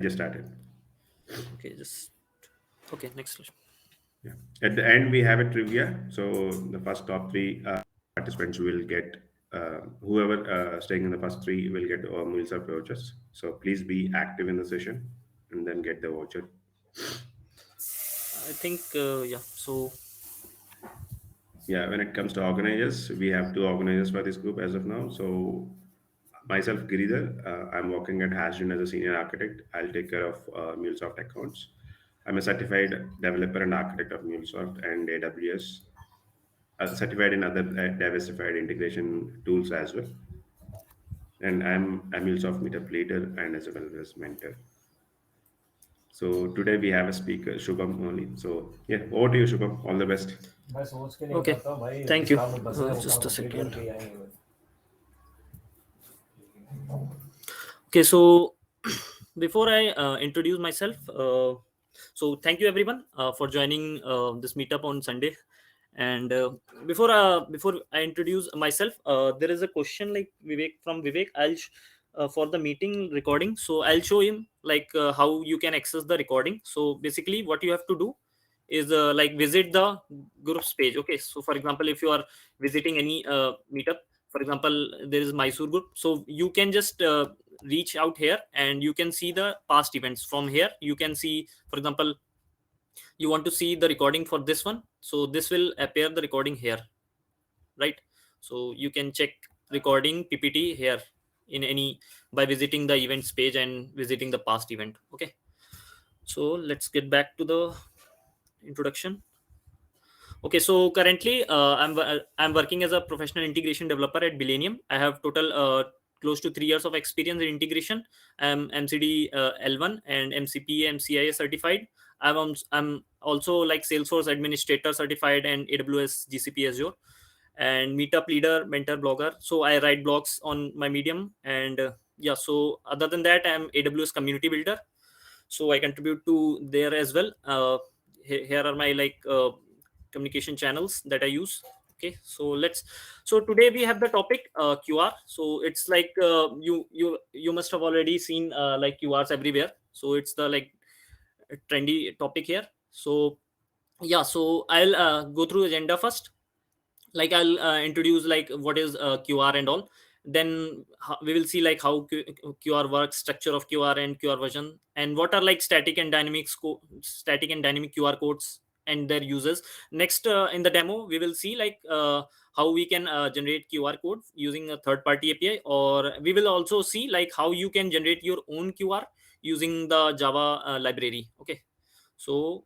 just started. Okay, just okay. Next question. Yeah. At the end, we have a trivia. So the first top three participants will get, whoever staying in the first three will get MuleSoft vouchers. So please be active in the session and then get the voucher. I think yeah. So Yeah, when it comes to organizers, we have two organizers for this group as of now. So myself, Giridhar, I'm working at Hasdin as a senior architect. I'll take care of MuleSoft accounts. I'm a certified developer and architect of MuleSoft and AWS, certified in other diversified integration tools as well. And I'm a MuleSoft Meetup leader and as well as mentor. So today we have a speaker, Shubham only. So yeah, over to you, Shubham. All the best. okay. Thank you. Just a second. Okay, so before I introduce myself, so thank you everyone for joining this meetup on Sunday. And before I introduce myself, there is a question like Vivek. For the meeting recording. So I'll show him like how you can access the recording. So basically, what you have to do is like visit the group's page. Okay, so for example, if you are visiting any meetup, for example, there is Mysore group, so you can just reach out here and you can see the past events from here. You can see, for example, you want to see the recording for this one, so this will appear the recording here, right? So you can check recording PPT here in any by visiting the events page and visiting the past event. Okay, so let's get back to the introduction. Okay, so currently I'm working as a professional integration developer at Millennium. I have total close to 3 years of experience in integration. I'm MCD L1 and MCP MCIA certified. I'm also like Salesforce administrator certified and AWS GCP Azure and meetup leader, mentor, blogger. So I write blogs on my Medium and yeah. So other than that, I'm AWS community builder. So I contribute to there as well. Here are my like communication channels that I use. Okay, so today we have the topic QR. So it's like you must have already seen like QRs everywhere. So it's the like trendy topic here. So yeah, so I'll go through agenda first. Like I'll introduce like what is QR and all. Then we will see like how QR works, structure of QR and QR version, and what are like static and dynamic QR codes and their uses. Next, in the demo we will see like how we can generate QR code using a third party API, or we will also see like how you can generate your own QR using the Java library. Okay, so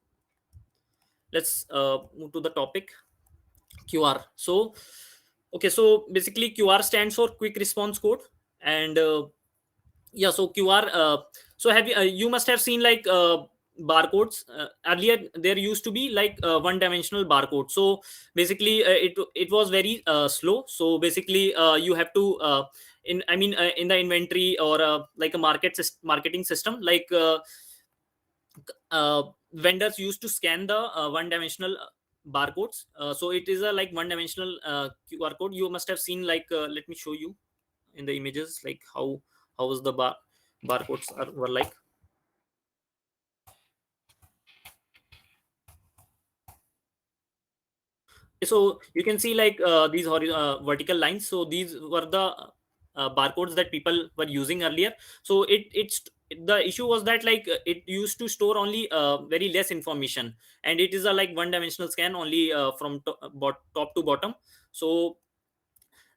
let's move to the topic QR. So okay, so basically QR stands for quick response code, and yeah, so QR. So have you must have seen like barcodes earlier. There used to be like one dimensional barcode. So basically, it was very slow. So basically, you have to in the inventory or like a marketing system like. Vendors used to scan the one dimensional barcodes. So it is a like one dimensional QR code. You must have seen like let me show you in the images like how was the barcodes were like. So you can see like these vertical lines. So these were the barcodes that people were using earlier. So it's the issue was that like it used to store only very less information, and it is a like one dimensional scan only from top to bottom. So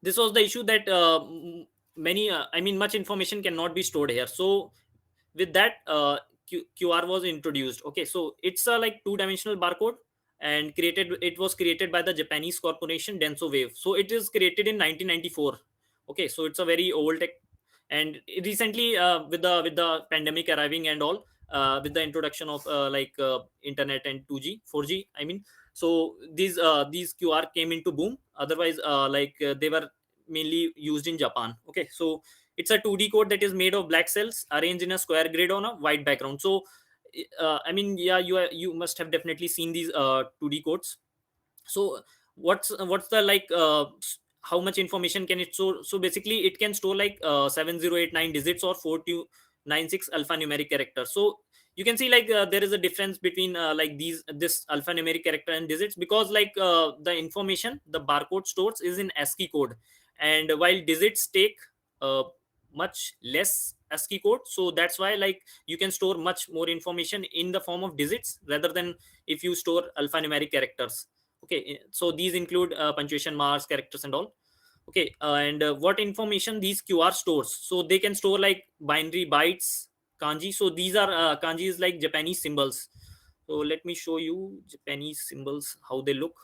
this was the issue that many much information cannot be stored here. So with that QR was introduced. Okay, so it's a like two dimensional barcode, and it was created by the Japanese corporation Denso Wave. So it is created in 1994. Okay, so it's a very old tech. And recently with the pandemic arriving and all, with the introduction of internet and 2G 4G, so these QR came into boom. Otherwise they were mainly used in Japan. Okay, so it's a 2D code that is made of black cells arranged in a square grid on a white background. So yeah, you must have definitely seen these 2D codes. So what's the like how much information can it store? So basically it can store like 7089 digits or 96 alphanumeric characters. So you can see like there is a difference between like this alphanumeric character and digits, because like the information the barcode stores is in ASCII code, and while digits take uh, much less ASCII code. So that's why like you can store much more information in the form of digits rather than if you store alphanumeric characters. Okay, so these include punctuation marks, characters, and all. Okay, and what information these QR stores? So they can store like binary bytes, kanji. So these are kanji is like Japanese symbols. So let me show you Japanese symbols how they look.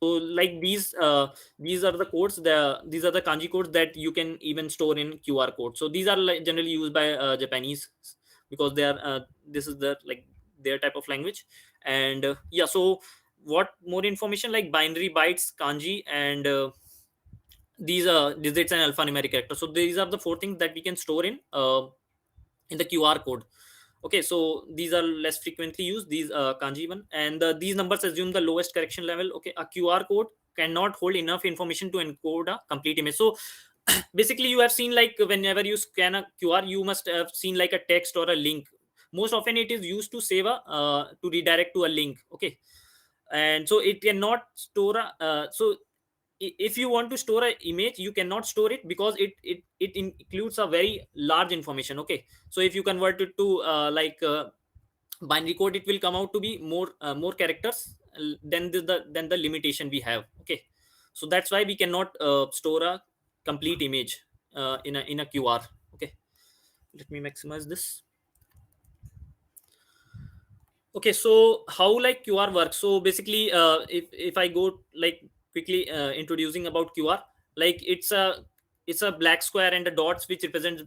So like these are the codes, these are the kanji codes that you can even store in QR code. So these are like generally used by Japanese, because they are this is the like their type of language. And yeah, so what more information like binary bytes, kanji, and these are digits and alphanumeric characters. So these are the four things that we can store in the QR code. Okay, so these are less frequently used, these kanji one, and these numbers assume the lowest correction level. Okay, a QR code cannot hold enough information to encode a complete image. So basically you have seen like whenever you scan a QR, you must have seen like a text or a link. Most often it is used to save a to redirect to a link. Okay, and so it cannot store a so if you want to store an image, you cannot store it because it includes a very large information. Okay, so if you convert it to binary code, it will come out to be more characters than the limitation we have. Okay, so that's why we cannot store a complete image in a QR. Okay, let me maximize this. Okay, so how like QR works? So basically if I go like quickly introducing about QR, like it's a black square and the dots which represent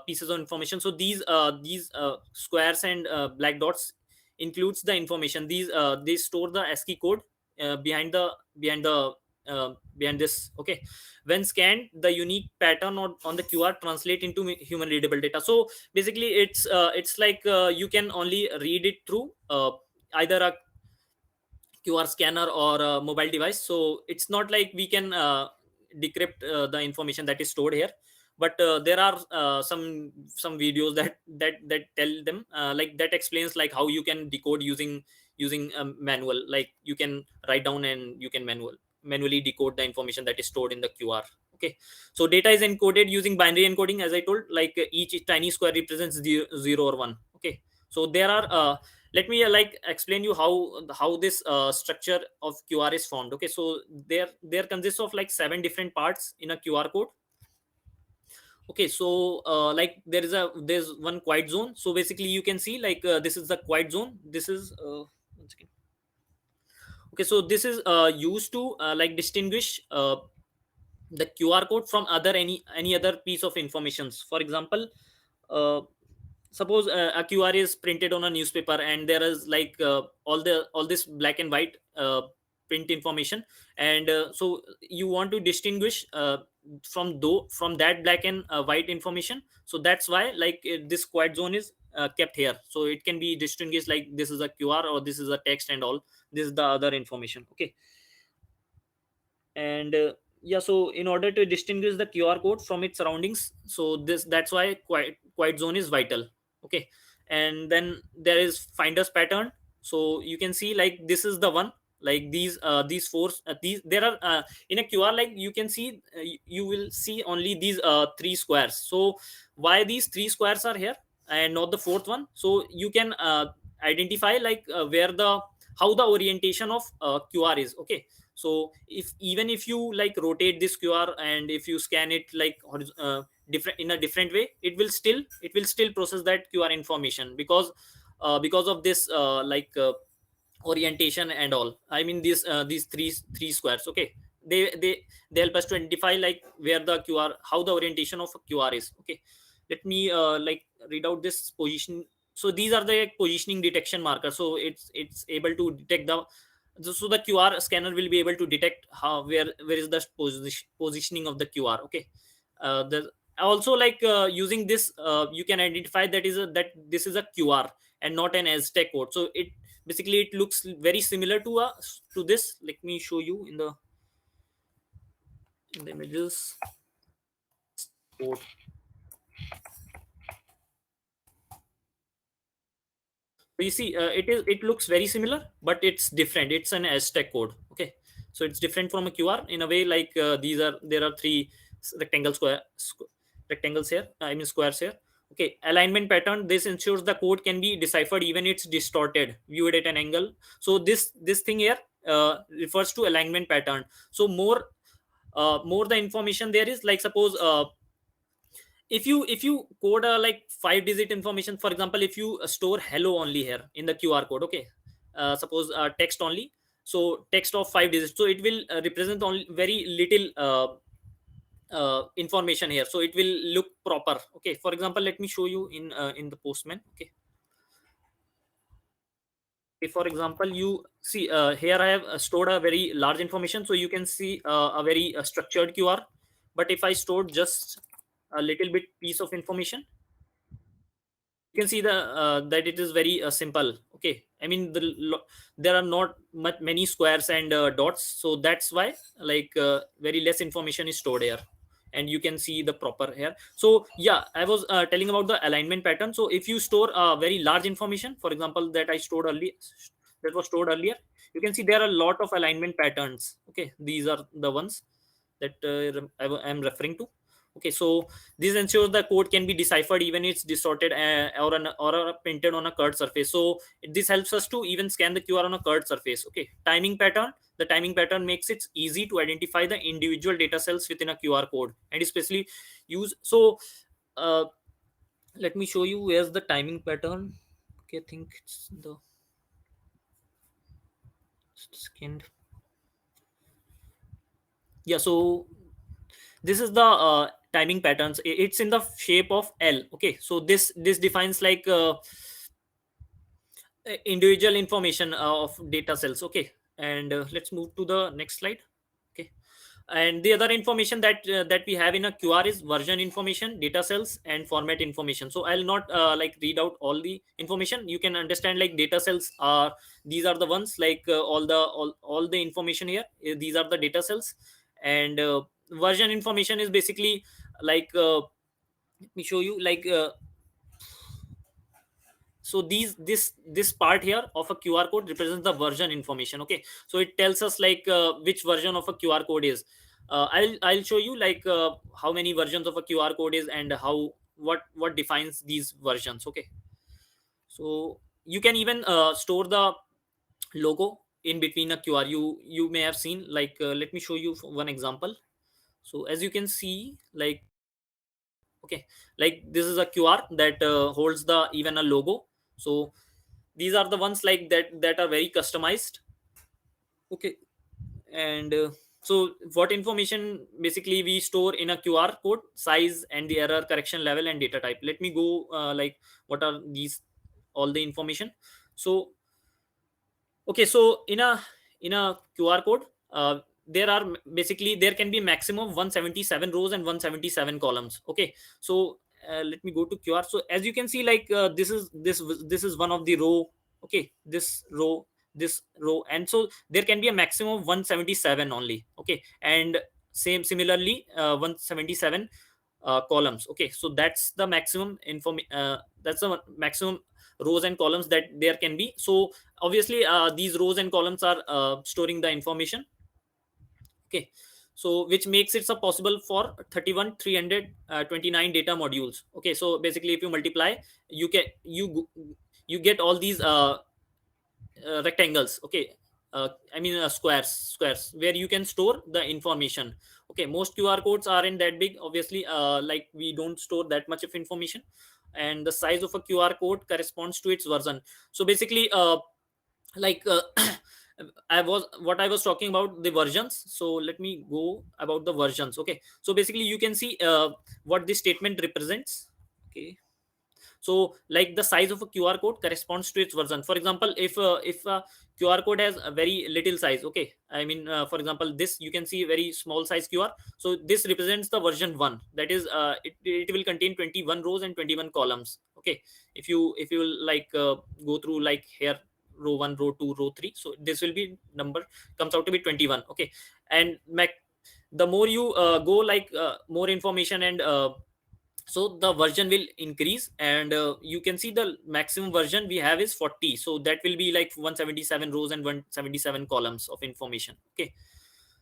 pieces of information. So these squares and black dots includes the information. These they store the ASCII code behind the behind this. Okay, when scanned, the unique pattern on the QR translate into human readable data. So basically it's like you can only read it through either a QR scanner or a mobile device. So it's not like we can decrypt the information that is stored here. But there are some videos that tell them like that explains like how you can decode using manual. Like you can write down and you can manually decode the information that is stored in the QR. Okay, so data is encoded using binary encoding, as I told. Like each tiny square represents zero or one. Okay, so there are let me like explain you how this structure of QR is formed. Okay, so there consists of like seven different parts in a QR code. Okay, so like there's one quiet zone. So basically you can see like this is the quiet zone. This is one second. Okay, so this is used to like distinguish the QR code from any other piece of informations. For example, uh, suppose a QR is printed on a newspaper, and there is like all this black and white print information. And so you want to distinguish from that black and white information. So that's why like this quiet zone is kept here, so it can be distinguished like this is a QR or this is a text and all, this is the other information. Okay, and yeah, so in order to distinguish the QR code from its surroundings, so that's why quiet zone is vital. Okay, and then there is finder's pattern. So you can see like this is the one, like these four these there are in a QR, like you can see you will see only these three squares. So why these three squares are here and not the fourth one? So you can identify like where the how the orientation of QR is. Okay, so if even if you like rotate this QR and if you scan it like different in a different way, it will still process that QR information, because of this orientation and all. I mean these three squares. Okay, they help us to identify like where the QR, how the orientation of a QR is. Okay, let me like read out this position. So these are the positioning detection markers. So it's able to detect the so the QR scanner will be able to detect how where is the positioning of the QR. Okay, the also like using this you can identify that this is a QR and not an Aztec code. So it basically it looks very similar to this. Let me show you in the the images code. So you see, it looks very similar, but it's different. It's an Aztec code. Okay, so it's different from a QR in a way. Like there are three rectangles here. I mean squares here. Okay, alignment pattern. This ensures the code can be deciphered even it's distorted, viewed at an angle. So this thing here refers to alignment pattern. So more the information there is, like suppose if you code a like 5 digit information, for example, if you store hello only here in the QR code, okay, suppose text only, so text of 5 digits, so it will represent only very little information here, so it will look proper. Okay, for example, let me show you in the Postman. Okay, if for example you see here I have stored a very large information, so you can see a very structured QR. But if I stored just a little bit piece of information, you can see that it is very simple. Okay, I mean there are not many squares and dots, so that's why like very less information is stored here, and you can see the proper here. So yeah, I was telling about the alignment pattern. So if you store very large information, for example, that was stored earlier, you can see there are a lot of alignment patterns. Okay, these are the ones that I am referring to. Okay, so this ensures the code can be deciphered even it's distorted or printed on a curved surface. So this helps us to even scan the QR on a curved surface. Okay, timing pattern. The timing pattern makes it easy to identify the individual data cells within a QR code, and especially use. So uh, let me show you where's the timing pattern. Okay, I think it's the second. Yeah, so this is the timing patterns. It's in the shape of L. Okay, so this defines like individual information of data cells. Okay, and let's move to the next slide. Okay, and the other information that we have in a QR is version information, data cells, and format information. So I'll not like read out all the information. You can understand like data cells are, these are the ones like all the information here, these are the data cells. And version information is basically like let me show you like so this part here of a QR code represents the version information. Okay, so it tells us like which version of a QR code is. I'll show you like how many versions of a QR code is, and how what defines these versions. Okay, so you can even store the logo in between a QR. You may have seen like let me show you one example. So as you can see, like okay, like this is a QR that holds the even a logo. So these are the ones like that are very customized. Okay, and so what information basically we store in a QR code: size and the error correction level and data type. Let me go like what are these, all the information. So okay, so in a QR code, there are basically there can be maximum 177 rows and 177 columns. Okay, so let me go to QR. So as you can see, like this is one of the row. Okay, this row, and so there can be a maximum of 177 only. Okay, and similarly 177 columns. Okay, so that's the maximum rows and columns that there can be. So obviously these rows and columns are storing the information. Okay, so which makes it so possible for 31329 data modules. Okay, so basically if you multiply, you get all these rectangles. Okay, I mean squares where you can store the information. Okay, most QR codes aren't that big, obviously, like we don't store that much of information, and the size of a QR code corresponds to its version. So basically like I was talking about the versions, so let me go about the versions. Okay, so basically you can see what this statement represents. Okay, so like the size of a QR code corresponds to its version. For example, if a QR code has a very little size, okay, I mean for example this, you can see very small size QR. So this represents the version 1, that is it will contain 21 rows and 21 columns. Okay, if you will like go through like here, row 1, row 2, row 3, so this will be number comes out to be 21. Okay, and the more you go like more information, and so the version will increase, and you can see the maximum version we have is 40, so that will be like 177 rows and 177 columns of information. Okay,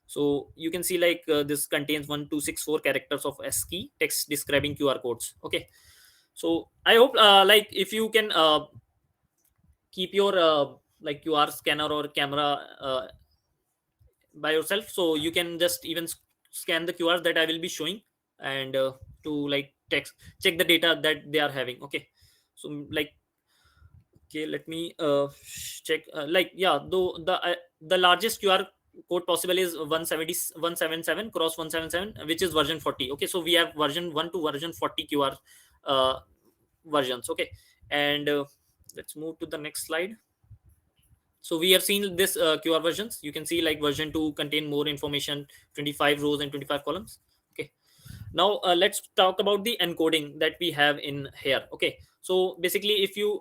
so you can see like this contains 1264 characters of ASCII text describing QR codes. Okay, so I hope like if you can keep your like QR scanner or camera by yourself, so you can just even scan the QRs that I will be showing, and to like text check the data that they are having. Okay, so like, okay, let me check like, yeah, though the largest QR code possible is 170 177 cross 177, which is version 40. Okay, so we have version 1 to version 40 QR uh, versions. Okay, and let's move to the next slide. So we have seen this QR versions. You can see like version 2 contain more information, 25 rows and 25 columns. Okay, now let's talk about the encoding that we have in here. Okay, so basically if you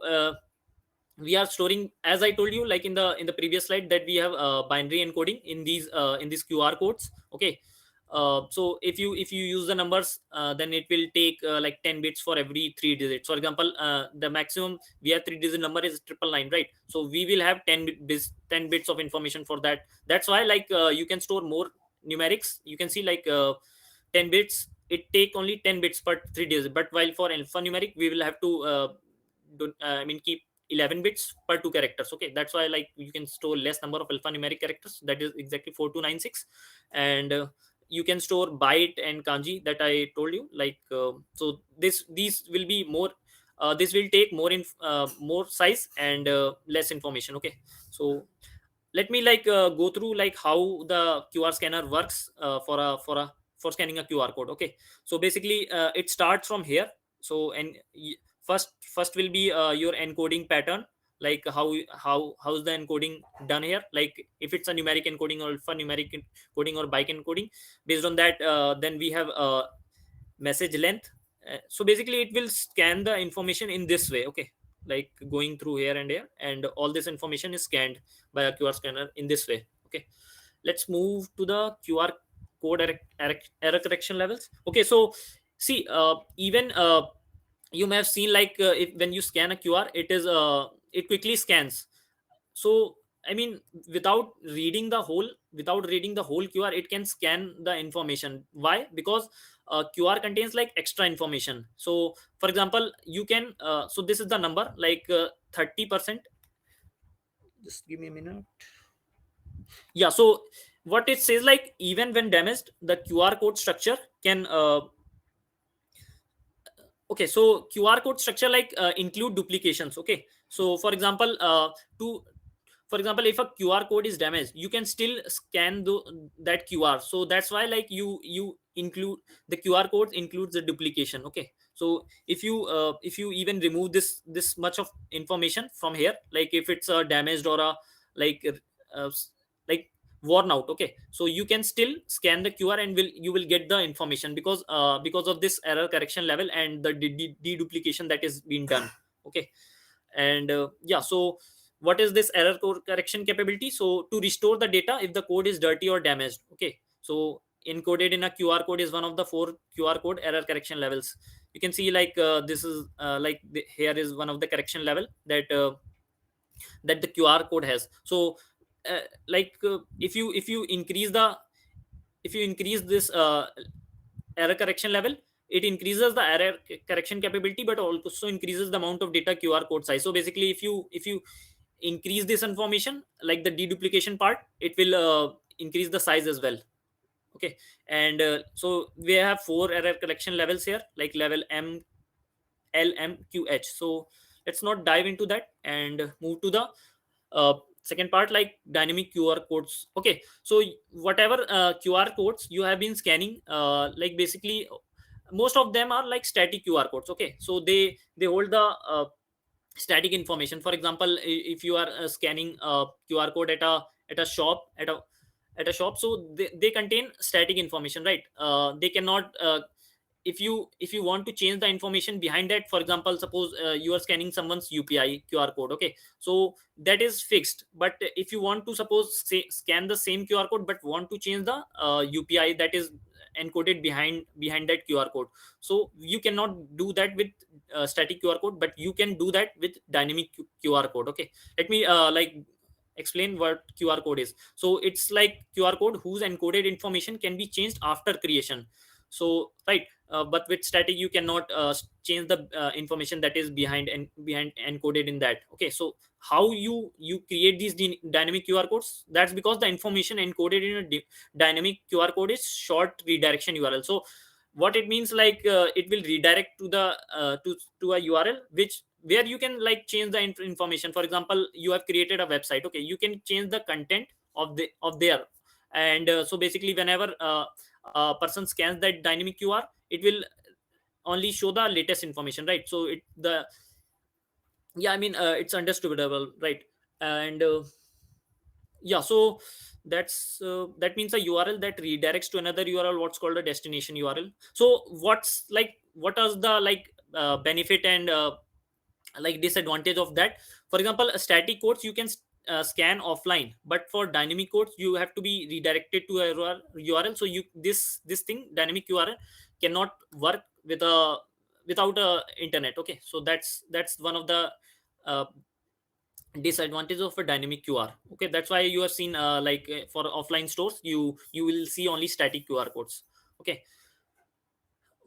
we are storing, as I told you like in the previous slide, that we have binary encoding in these QR codes. Okay, so if you use the numbers, then it will take like 10 bits for every 3 digits. For example, the maximum we have 3 digit number is 999, right? So we will have 10 bits of information for that. That's why like you can store more numerics. You can see like 10 bits, it take only 10 bits per 3 digits, but while for alphanumeric we will have to I mean keep 11 bits per 2 characters. Okay, that's why like you can store less number of alphanumeric characters, that is exactly 4296. And you can store byte and kanji that I told you, like so these will be more this will take more size and less information. Okay, so let me like go through like how the QR scanner works for scanning a QR code. Okay, so basically it starts from here. So and first will be your encoding pattern, like how's the encoding done here, like if it's a numeric encoding or alphanumeric encoding or byte encoding. Based on that, then we have message length. So basically it will scan the information in this way. Okay, like going through here and here, and all this information is scanned by a QR scanner in this way. Okay, let's move to the QR code error correction levels. Okay, so see even you may have seen like if when you scan a QR, it quickly scans. So I mean, without reading the whole QR, it can scan the information. Why? Because QR contains like extra information. So for example, you can so this is the number like 30%. Just give me a minute. Yeah, so what it says, like even when damaged, the QR code structure can okay, so QR code structure like include duplications. Okay, so to for example, if a QR code is damaged, you can still scan that QR. So that's why like you include the QR code includes the duplication. Okay, so if you even remove this much of information from here, like if it's damaged or a like like worn out. Okay, so you can still scan the QR and you will get the information, because of this error correction level and the deduplication that is being done. Okay, and yeah, so what is this error code correction capability? So to restore the data if the code is dirty or damaged. Okay, so encoded in a QR code is one of the 4 QR code error correction levels. You can see like this is here is one of the correction level that the QR code has. So if you increase the if you increase this error correction level, it increases the error correction capability, but also increases the amount of data QR code size. So basically if you increase this information, like the deduplication part, it will increase the size as well. Okay, and so we have 4 error correction levels here, like level M, L, M, Q, H. So let's not dive into that and move to the second part, like dynamic QR codes. Okay, so whatever QR codes you have been scanning, like basically most of them are like static QR codes. Okay, so they hold the static information. For example, if you are scanning a QR code at a shop at a shop, so they contain static information, right? They cannot if you want to change the information behind that, for example, suppose you are scanning someone's UPI QR code, okay, so that is fixed. But if you want to suppose scan the same QR code but want to change the UPI that is encoded behind that QR code, so you cannot do that with static QR code, but you can do that with dynamic QR code. Okay, let me explain what QR code is. So it's like QR code whose encoded information can be changed after creation. So right, but with static you cannot change the information that is behind encoded in that. Okay, so how you create these dynamic QR codes? That's because the information encoded in a dynamic QR code is short redirection URL. So what it means, like it will redirect to the to a URL which where you can like change the information. For example, you have created a website, okay, you can change the content of there. And so basically whenever a person scans that dynamic QR, it will only show the latest information, right? So it the yeah, I mean it's understandable, right? And yeah, so that means a URL that redirects to another URL, what's called a destination URL. So what is the benefit and like disadvantage of that? For example, a static codes you can scan offline, but for dynamic codes you have to be redirected to a URL. So you this thing dynamic URL cannot work with a without a internet. Okay, so that's one of the uh, disadvantage of a dynamic QR. Okay, that's why you have seen for offline stores you will see only static QR codes. Okay,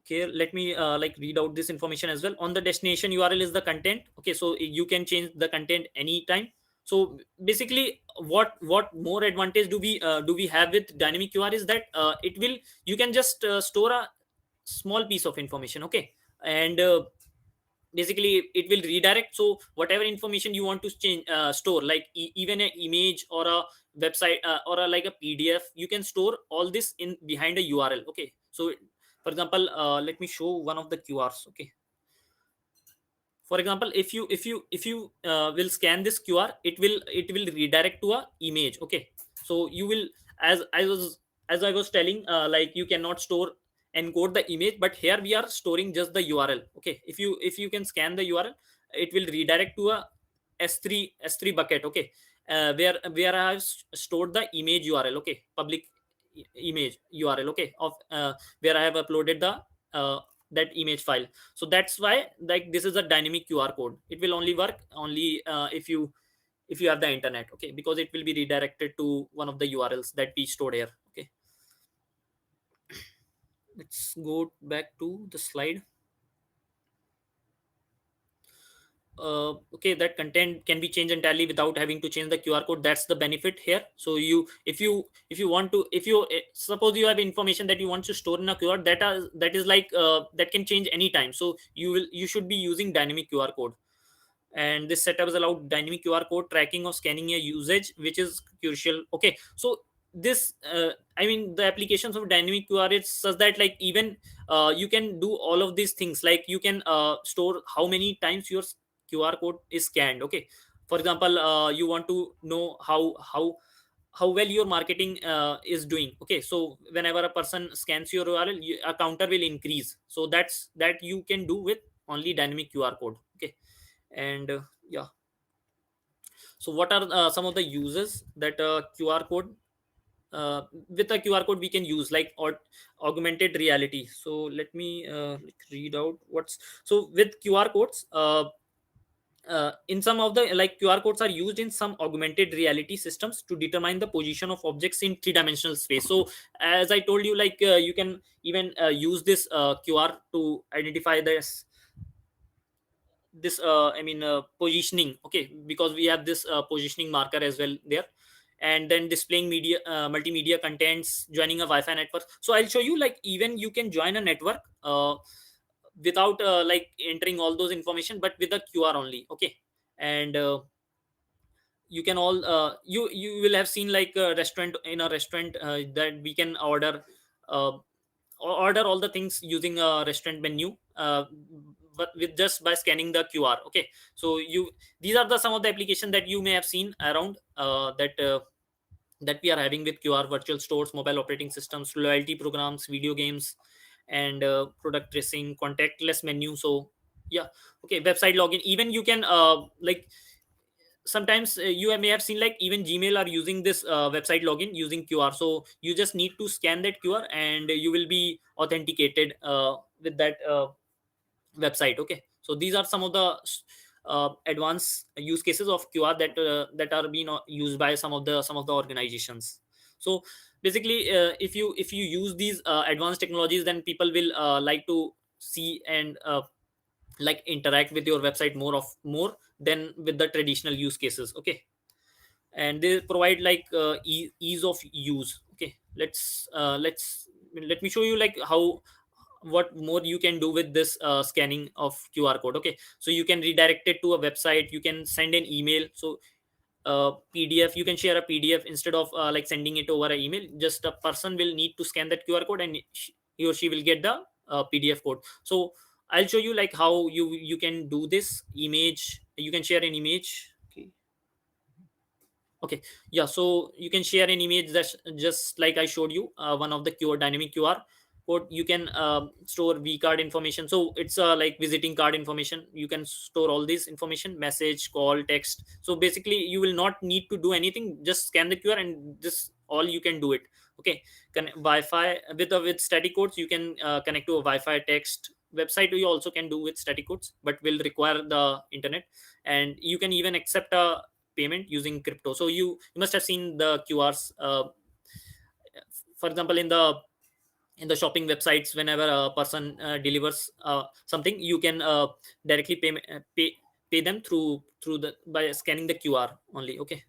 okay, let me read out this information as well. On the destination URL is the content. Okay, so you can change the content anytime. So basically what more advantage do we have with dynamic QR is that it will you can just store a small piece of information. Okay, and basically it will redirect. So whatever information you want to change store, like even an image or a website or like a PDF, you can store all this in behind a URL. Okay, so for example, let me show one of the QRs. Okay, for example, if you will scan this QR, it will redirect to a image. Okay, so you will, as I was telling, like you cannot store encode the image, but here we are storing just the URL. Okay, if you can scan the URL, it will redirect to a S3 bucket. Okay, where I have stored the image URL. Okay, public image URL. Okay, of where I have uploaded the that image file. So that's why like this is a dynamic QR code. It will only work only if you have the internet. Okay, because it will be redirected to one of the URLs that we stored here. Okay, let's go back to the slide. Okay, that content can be changed entirely without having to change the QR code. That's the benefit here. So if you want to, if you suppose you have information that you want to store in a QR, that is like that can change anytime. So you should be using dynamic QR code. And this setup is allowed dynamic QR code tracking or scanning your usage, which is crucial. Okay, so this I mean the applications of dynamic QR is such that like even you can do all of these things. Like you can store how many times your QR code is scanned. Okay, for example, you want to know how well your marketing is doing. Okay, so whenever a person scans your URL, a counter will increase. So that you can do with only dynamic QR code. Okay, and yeah, so what are some of the uses that QR code with a QR code we can use, like or augmented reality. So let me read out what's so with QR codes. In some of the like QR codes are used in some augmented reality systems to determine the position of objects in three-dimensional space. So as I told you, like you can even use this QR to identify this I mean positioning. Okay, because we have this positioning marker as well there. And then displaying media multimedia contents, joining a Wi-Fi network. So I'll show you, like even you can join a network without like entering all those information, but with a QR only. Okay, and you can all you will have seen like a restaurant, in a restaurant that we can uh, order all the things using a restaurant menu, but with just by scanning the QR. Okay, so you these are the some of the application that you may have seen around that we are having with QR: virtual stores, mobile operating systems, loyalty programs, video games, and product tracing, contactless menu. So yeah, okay, website login. Even you can like sometimes you may have seen like even Gmail are using this website login using QR. So you just need to scan that QR and you will be authenticated with that website. Okay, so these are some of the advanced use cases of QR that are being used by some of the organizations. So basically if you use these advanced technologies, then people will like to see and like interact with your website more than with the traditional use cases. Okay, and they provide like ease of use. Okay, let me show you like how what more you can do with this scanning of QR code. Okay, so you can redirect it to a website, you can send an email. So PDF, you can share a PDF instead of like sending it over an email. Just a person will need to scan that QR code, and he or she will get the PDF code. So I'll show you like how you can do this image. You can share an image. Okay, okay, yeah, so you can share an image that's just like I showed you, one of the QR dynamic QR code. You can store V card information. So it's like visiting card information. You can store all this information, message, call, text. So basically you will not need to do anything, just scan the QR and this all you can do it. Okay, Wi-Fi with static codes. You can connect to a Wi-Fi, text, website. You also can do with static codes, but will require the internet. And you can even accept a payment using crypto. So you must have seen the QRs, for example, in the shopping websites. Whenever a person delivers something, you can directly pay them through the by scanning the QR only. Okay,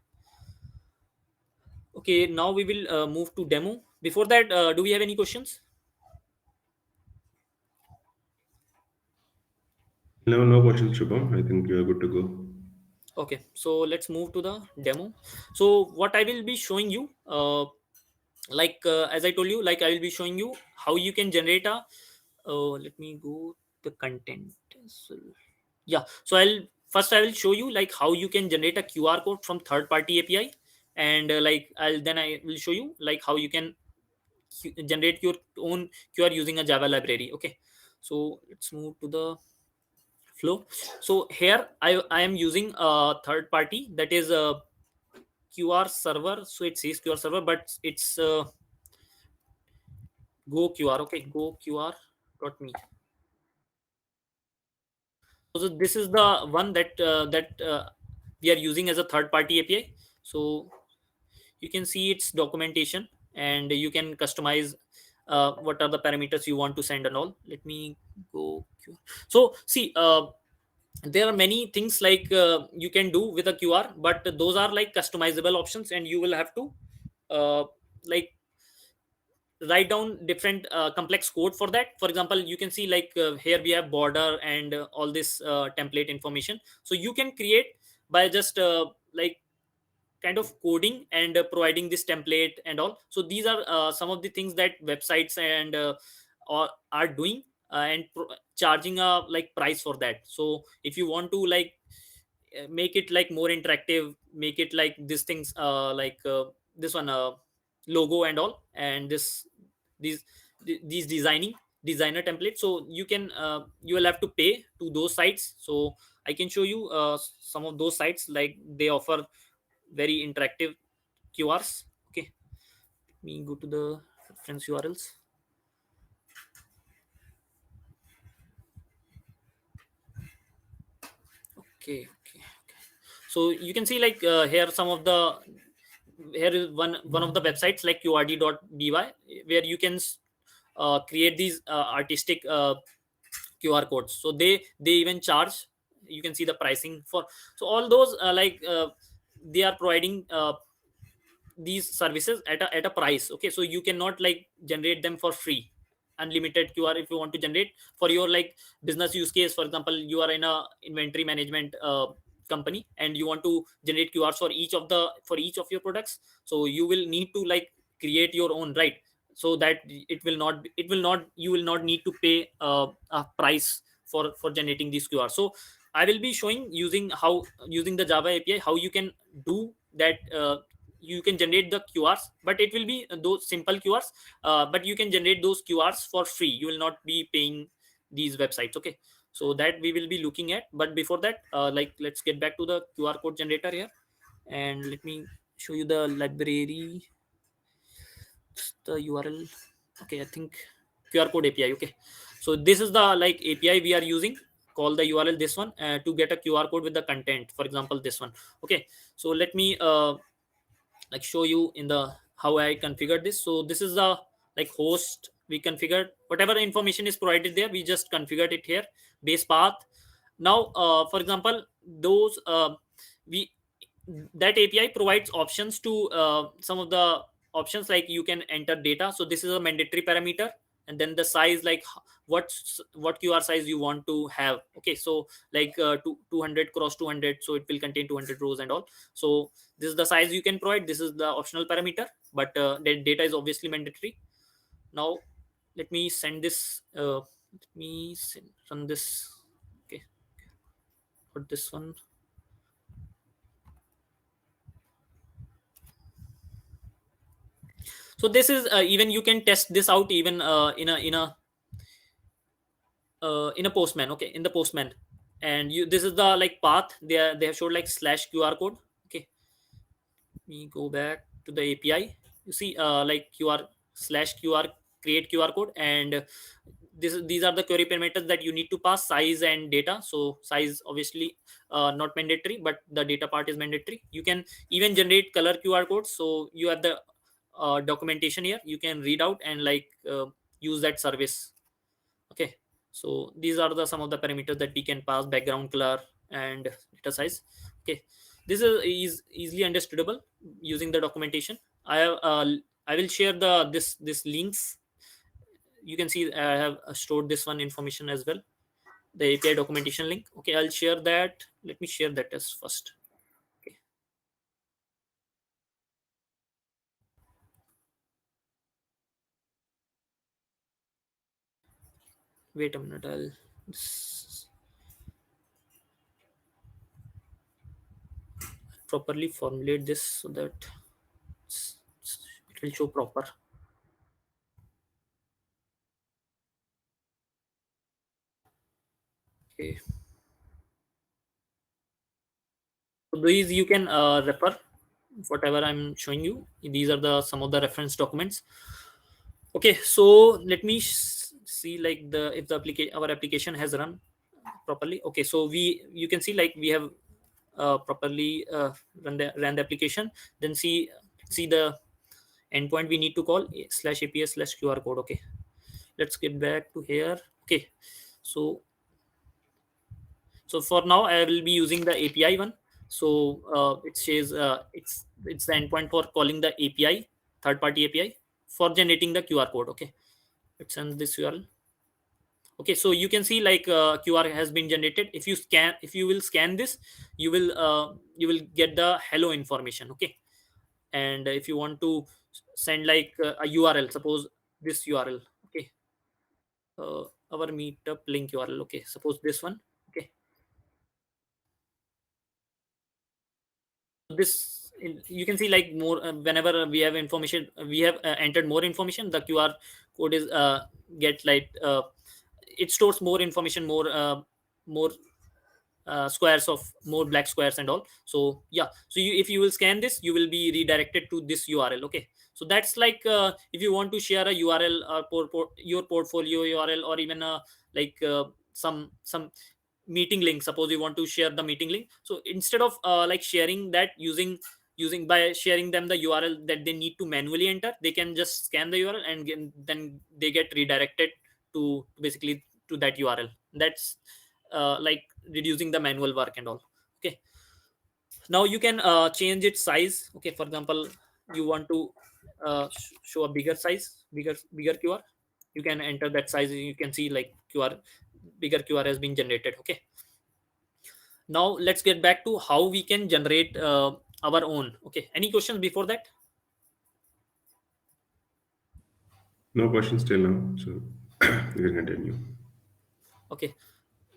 okay, now we will move to demo. Before that, do we have any questions? No, no questions, Shubham. I think you're good to go. Okay, so let's move to the demo. So what I will be showing you, as I told you, like I will be showing you how you can generate a let me go the content. So, yeah, so I will show you like how you can generate a QR code from third party API. And I will show you like how you can generate your own QR using a Java library. Okay, so let's move to the flow. So here I am using a third party, that is a QR server. So it says QR server, but it's go QR. Okay, go QR.me. So this is the one that we are using as a third party API. So you can see its documentation, and you can customize what are the parameters you want to send and all. Let me go. So see, there are many things like you can do with a QR, but those are like customizable options, and you will have to like write down different complex code for that. For example, you can see like here we have border and all this template information. So you can create by just like kind of coding and providing this template and all. So these are some of the things that websites and are doing, and charging a like price for that. So if you want to like make it like more interactive, make it like these things this one logo and all, and these these designer templates, so you will have to pay to those sites. So I can show you some of those sites, like they offer very interactive QRs. Okay, let me go to the reference URLs. Okay, okay, okay. So you can see like here some of the here is one of the websites like qrd.by, where you can create these artistic QR codes. So they even charge. You can see the pricing for, so all those they are providing these services at a price. Okay, so you cannot like generate them for free. Unlimited QR if you want to generate for your like business use case. For example, you are in a inventory management company, and you want to generate QRs for each of your products. So you will need to like create your own, right? So that it will not you will not need to pay a price for generating these QR. So I will be showing using the Java API how you can do that you can generate the QRs, but it will be those simple QRs. But you can generate those QRs for free. You will not be paying these websites. Okay, so that we will be looking at. But before that, let's get back to the QR code generator here, and let me show you the library, the URL. Okay, I think QR code API. Okay, so this is the like API we are using. Call the URL this one to get a QR code with the content. For example, this one. Okay, so let me like show you in the how I configured this. So this is the like host we configured. Whatever information is provided there, we just configured it here. Base path. Now, for example, those we that API provides options to some of the options, like you can enter data. So this is a mandatory parameter, and then the size, like what QR size you want to have. Okay, so like 200 cross 200, so it will contain 200 rows and all. So this is the size you can provide. This is the optional parameter, but the data is obviously mandatory. Now let me send this. Run this. Okay, put this one. So this is even you can test this out even in a postman. Okay, in the postman, and you this is the like path they have showed like slash QR code. Okay, we go back to the API. You see like QR slash QR create QR code, and these are the query parameters that you need to pass: size and data. So size obviously not mandatory, but the data part is mandatory. You can even generate color QR codes. So you have the documentation here, you can read out and use that service. Okay, so these are the some of the parameters that we can pass: background color and data size. Okay, this is easily understandable using the documentation. I will share this links. You can see I have stored this one information as well, the API documentation link. Okay, I'll share that. Let me share that as first. Okay, wait a minute, I'll s- properly formulate this so that it will show proper. Okay, so these you can refer whatever I'm showing you. These are the some of the reference documents. Okay, so let me see like the if the application our application has run properly. Okay, so you can see like we have properly ran the application. Then see the endpoint we need to call slash API slash QR code. Okay, let's get back to here. Okay, so for now I will be using the API one. So it says it's the endpoint for calling the API, third party API, for generating the QR code. Okay, let's send this URL. Okay, so you can see like QR has been generated. If you will scan this, you will get the hello information. Okay, and if you want to send like a URL, suppose this URL. Okay, our meetup link URL. Okay, suppose this one. Okay, you can see like more whenever we have information, we have entered more information, the QR code is get like it stores more information, more squares of more black squares and all. So yeah, so if you will scan this, you will be redirected to this URL. Okay, so that's like if you want to share a URL or your portfolio URL, or even some meeting link. Suppose you want to share the meeting link, so instead of like sharing that using by sharing them the URL that they need to manually enter, they can just scan the URL and then they get redirected to basically to that URL. That's like reducing the manual work and all. Okay, now you can change its size. Okay, for example, you want to show a bigger size, bigger QR, you can enter that size. You can see like bigger QR has been generated. Okay, now let's get back to how we can generate our own. Okay, any questions before that? No questions till now, so you can continue. Okay,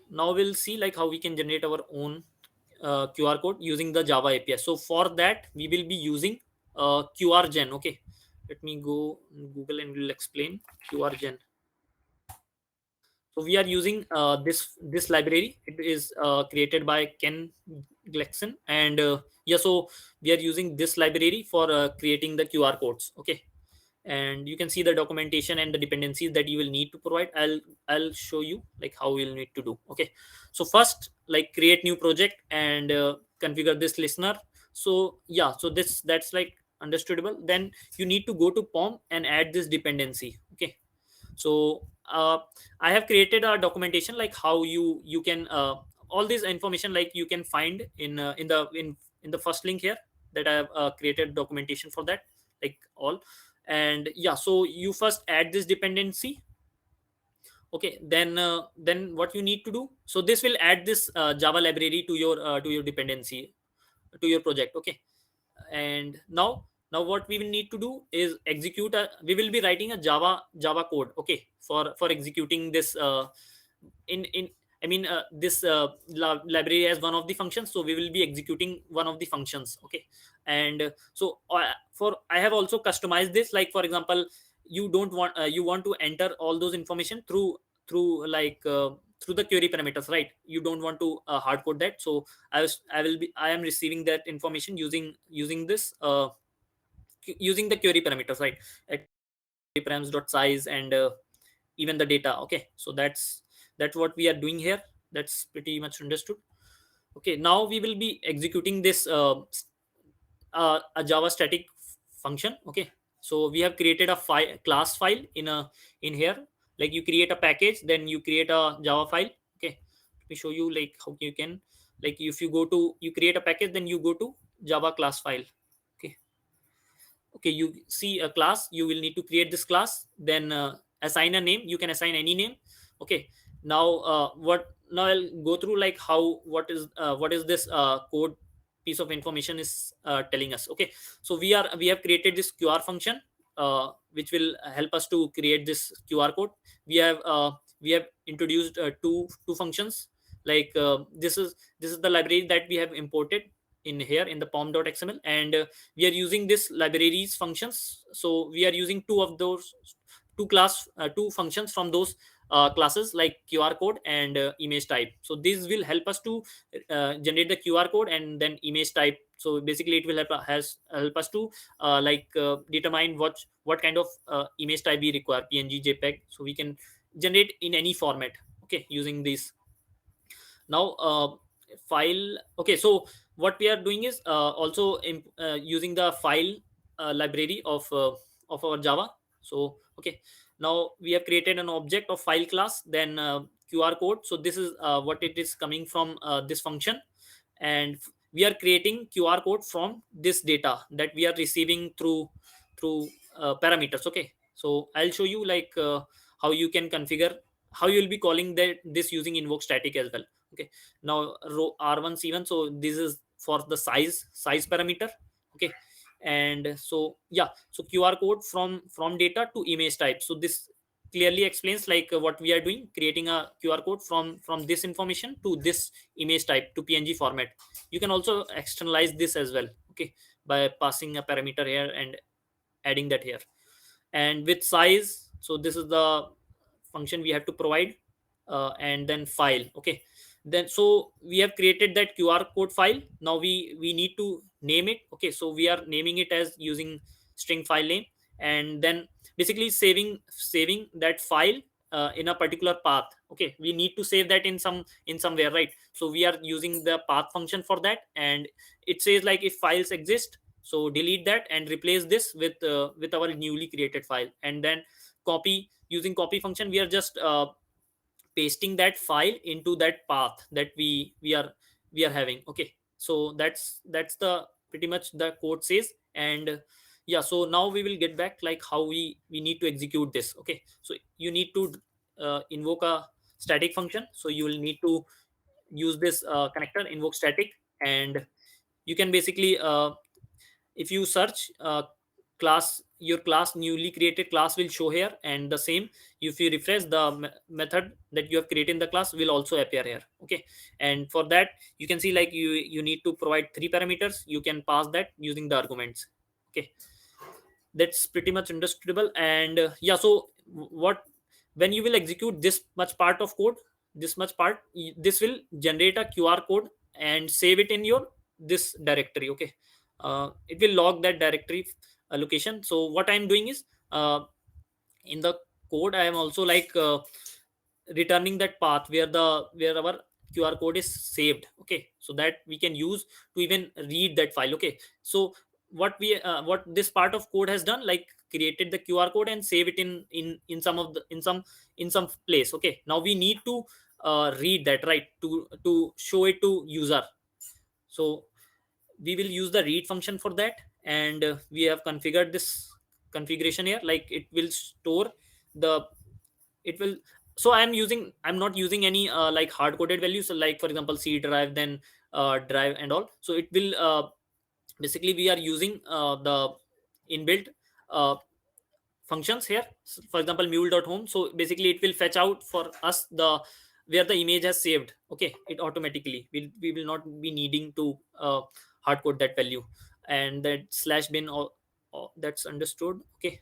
now we'll see like how we can generate our own QR code using the Java API. So for that we will be using QR gen. Okay, let me go Google and will explain QR gen. So we are using this library. It is created by Ken Gleckson, and yeah, so we are using this library for creating the QR codes. Okay, and you can see the documentation and the dependencies that you will need to provide. I'll show you like how we'll need to do. Okay, so first, like, create new project and configure this listener. So yeah, so this that's like understandable. Then you need to go to POM and add this dependency. Okay, so I have created a documentation like how you can all this information like you can find in the first link here, that I have created documentation for that, like all. And yeah, so you first add this dependency. Okay, then what you need to do, so this will add this Java library to your dependency, to your project. Okay, and now what we will need to do is execute we will be writing a Java code. Okay, for executing this in I mean this library as one of the functions, so we will be executing one of the functions. Okay, and for I have also customized this, like for example, you don't want you want to enter all those information through like through the query parameters, right? You don't want to hard code that. So I am receiving that information using this using the query parameters, right? Query params dot size and even the data. Okay, so that's what we are doing here. That's pretty much understood. Okay, now we will be executing this a Java static function. Okay, so we have created a file class file in here. Like you create a package, then you create a Java file. Okay, let me show you like how you can, like if you go to, you create a package, then you go to Java class file. Okay, okay, you see a class, you will need to create this class, then assign a name. You can assign any name. Okay, now now I'll go through like how what is this code piece of information is telling us. Okay, so we have created this QR function which will help us to create this QR code. We have introduced two functions. Like this is the library that we have imported in here in the pom.xml, and we are using this libraries functions. So we are using two of those two functions from those classes, like QR code and image type. So this will help us to generate the QR code and then image type. So basically it will help us to determine what kind of image type we require, PNG, JPEG. So we can generate in any format. Okay, using this. Now file. Okay, so what we are doing is also using the file library of our Java. So okay, now we have created an object of file class, then QR code. So this is what it is coming from this function. And we are creating QR code from this data that we are receiving through parameters. Okay, so I'll show you like how you can configure, how you will be calling that this using invoke static as well. Okay, now row r1 c1, so this is for the size parameter. Okay, and so yeah, so QR code from data to image type. So this clearly explains like what we are doing, creating a QR code from this information to this image type to PNG format. You can also externalize this as well. Okay, by passing a parameter here and adding that here. And with size, so this is the function we have to provide, and then file. Okay, then so we have created that QR code file. Now we need to name it. Okay, so we are naming it as using string file name, and then basically saving that file in a particular path. Okay, we need to save that in somewhere, right? So we are using the path function for that, and it says like if files exist, so delete that and replace this with our newly created file. And then copy, using copy function, we are just pasting that file into that path that we are having. Okay, so that's the pretty much the code says. And yeah, so now we will get back like how we need to execute this. Okay, so you need to invoke a static function. So you will need to use this connector invoke static. And you can basically if you search class, your class newly created class will show here. And the same, if you refresh, the method that you have created in the class will also appear here. Okay, and for that you can see like you need to provide three parameters. You can pass that using the arguments. Okay, that's pretty much understandable. And yeah, so what, when you will execute this much part of code, this much part, this will generate a QR code and save it in your this directory. Okay, it will log that directory location. So what I'm doing is, in the code I am also like returning that path where our QR code is saved. Okay, so that we can use to even read that file. Okay, so what this part of code has done, like created the QR code and save it in some of the in some place. Okay, now we need to read that, right, to show it to user. So we will use the read function for that. And we have configured this configuration here, like it will store the, it will, so I'm not using any like hard coded values, so like for example C drive, then drive and all. So it will basically we are using the inbuilt uh, functions here. So for example mule.home, so basically it will fetch out for us the where the image has saved. Okay, it automatically will, we will not be needing to hard code that value. And that slash bin, or that's understood. Okay,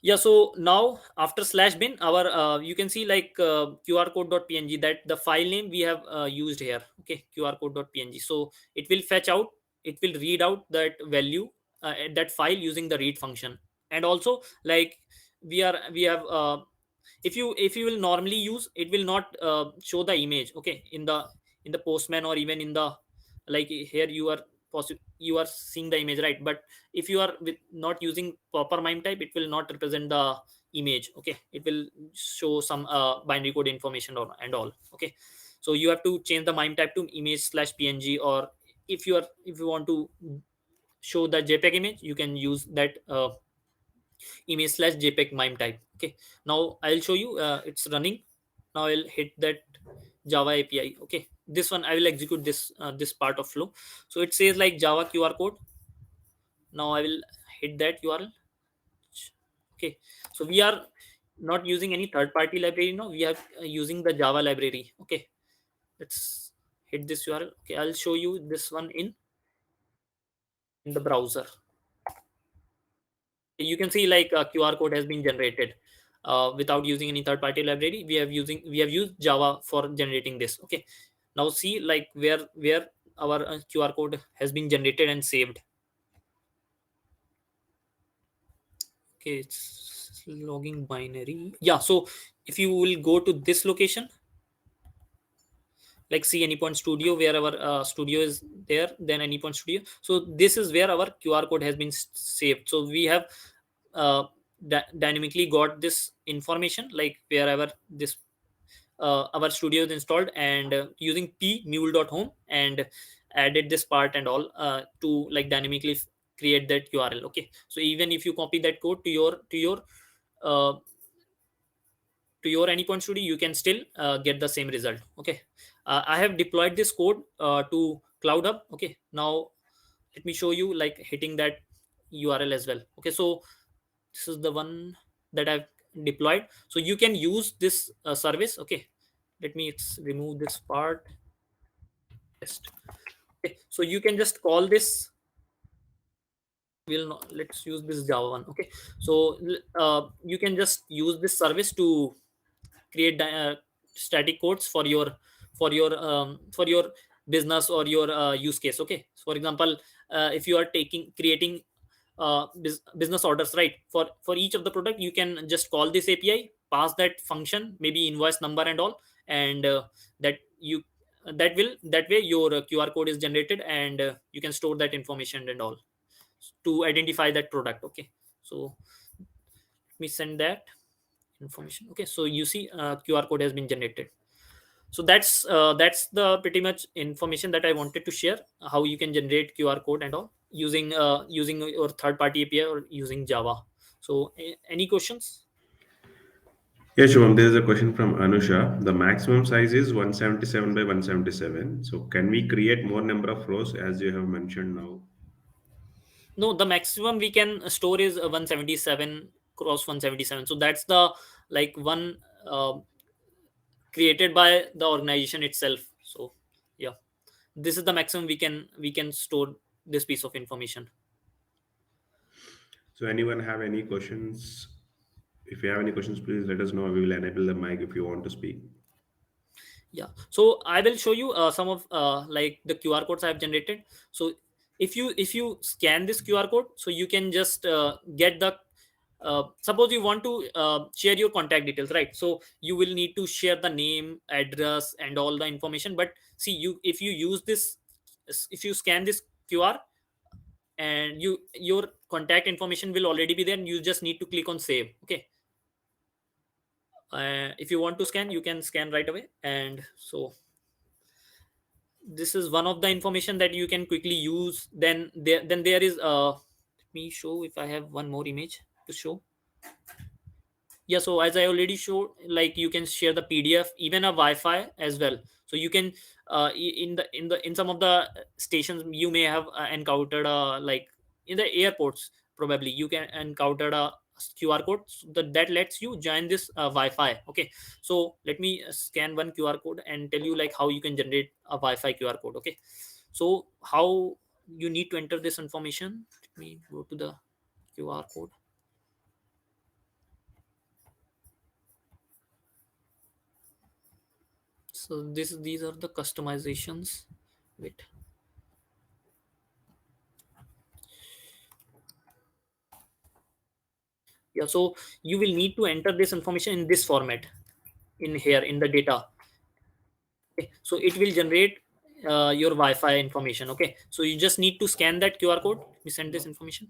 yeah, so now after slash bin, our you can see like qr code.png, that the file name we have used here. Okay, qr code.png. So it will fetch out, it will read out that value, that file using the read function. And also like we have if you will normally use, it will not show the image. Okay, in the postman, or even in the, like here you are you are seeing the image, right? But if you are with not using proper mime type, it will not represent the image. Okay, it will show some binary code information or and all. Okay, so you have to change the mime type to image slash png, or if you want to show the jpeg image, you can use that image slash jpeg mime type. Okay, now I'll show you it's running. Now I'll hit that java api. Okay, this one I will execute this this part of flow. So it says like java qr code. Now I will hit that url. Okay, so we are not using any third party library. No, we are using the java library. Okay, let's hit this url. Okay, I'll show you this one in the browser. You can see like a qr code has been generated without using any third party library. We have used java for generating this. Okay, now see like where our qr code has been generated and saved. Okay, it's logging binary. Yeah, so if you will go to this location, like see anypoint studio, where our studio is there, then anypoint studio. So this is where our qr code has been saved. So we have dynamically got this information, like wherever this our studio is installed, and using p mule.home, and added this part and all to like dynamically create that url. Okay, so even if you copy that code uh, to your anypoint studio, you can still get the same result. Okay, I have deployed this code to cloud hub. Okay, now let me show you like hitting that url as well. Okay, so this is the one that I've deployed. So you can use this service. Okay, let me remove this part. Test. Okay, so you can just call this, will not, let's use this java one. Okay, so you can just use this service to create static codes for your business or your use case. Okay, so for example if you are taking creating business orders, right, for each of the product, you can just call this api, pass that function, maybe invoice number and all. And that you that will that way your qr code is generated, and you can store that information and all to identify that product. Okay, so let me send that information. Okay, so you see qr code has been generated. So that's the pretty much information that I wanted to share, how you can generate qr code and all using your third party api or using java. So any questions? Yeah, Shubham, there is a question from Anusha. The maximum size is 177 by 177. So can we create more number of rows as you have mentioned now? No, the maximum we can store is 177 cross 177. So that's the like one created by the organization itself. So yeah, this is the maximum we can store this piece of information. So anyone have any questions? If you have any questions, please let us know. We will enable the mic if you want to speak. Yeah, so I will show you some of like the QR codes I have generated. So if you scan this QR code, so you can just get the suppose you want to share your contact details, right? So you will need to share the name, address, and all the information. But see, you if you use this, if you scan this QR, and your contact information will already be there, and you just need to click on save. Okay, if you want to scan, you can scan right away. And so this is one of the information that you can quickly use. Then there is let me show if I have one more image to show. Yeah, so as I already showed, like you can share the PDF, even a Wi-Fi as well. So you can in some of the stations you may have encountered like in the airports, probably you can encounter a QR code that lets you join this Wi-Fi. Okay, so let me scan one QR code and tell you like how you can generate a Wi-Fi QR code. Okay, so how you need to enter this information. Let me go to the QR code. So these are the customizations. Wait. Yeah, so you will need to enter this information in this format in here in the data. Okay, so it will generate your Wi-Fi information. Okay, so you just need to scan that QR code. We send this information.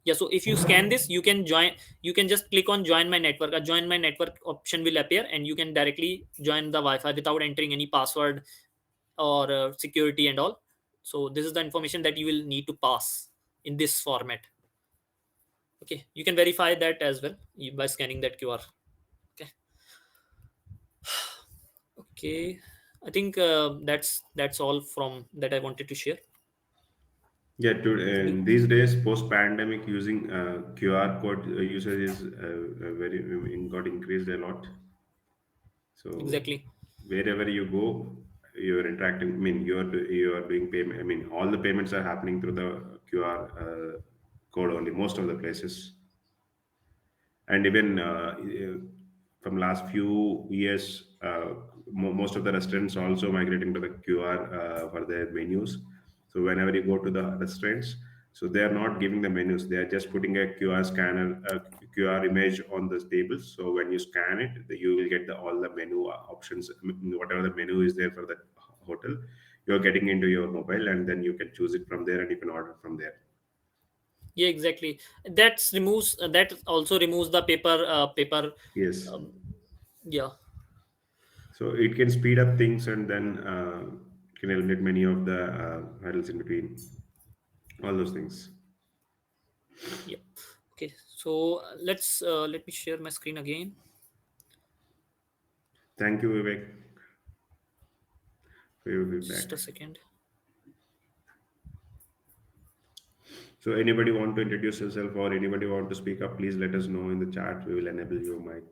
Yeah, so if you scan this, you can join. You can just click on join my network. A join my network option will appear, and you can directly join the Wi-Fi without entering any password or security and all. So this is the information that you will need to pass in this format. Okay, you can verify that as well by scanning that QR. Okay. Okay, I think that's all from that I wanted to share. Yeah, Any? and these days, post-pandemic, using QR code usage is very got increased a lot. So Exactly. wherever you go, you're interacting. I mean, you are doing payment. I mean, all the payments are happening through the QR code only. Most of the places, and even from last few years, most of the restaurants also migrating to the QR for their menus. So whenever you go to the restaurants, so they are not giving the menus, they are just putting a QR scanner, QR image on the tables. So when you scan it, you will get all the menu options, whatever the menu is there for that hotel. You're getting into your mobile, and then you can choose it from there, and you can order from there. Yeah, exactly. That also removes the paper. Yes. Um, yeah, So it can speed up things, and then can eliminate many of the hurdles in between. All those things. yeah. Okay, so let me share my screen again. Thank you, Vivek, for your Just feedback. a second. So anybody want to introduce yourself or anybody want to speak up, please let us know in the chat. We will enable your mic.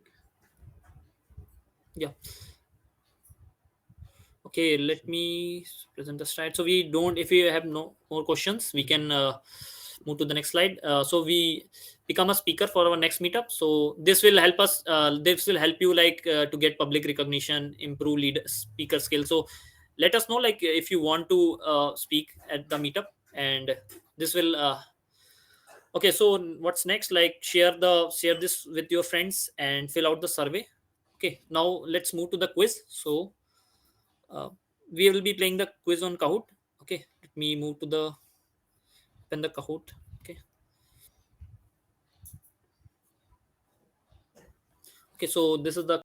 Yeah. Okay, let me present the slide. So we don't, if we have no more questions, we can move to the next slide. So we become a speaker for our next meetup. So this will help us. This will help you like to get public recognition, improve lead speaker skills. So let us know like if you want to speak at the meetup, and this will. Okay, so what's next? Like share this with your friends and fill out the survey. Okay, now let's move to the quiz. So uh, we will be playing the quiz on Kahoot. Okay, let me move to the open the Kahoot. Okay, okay. So this is the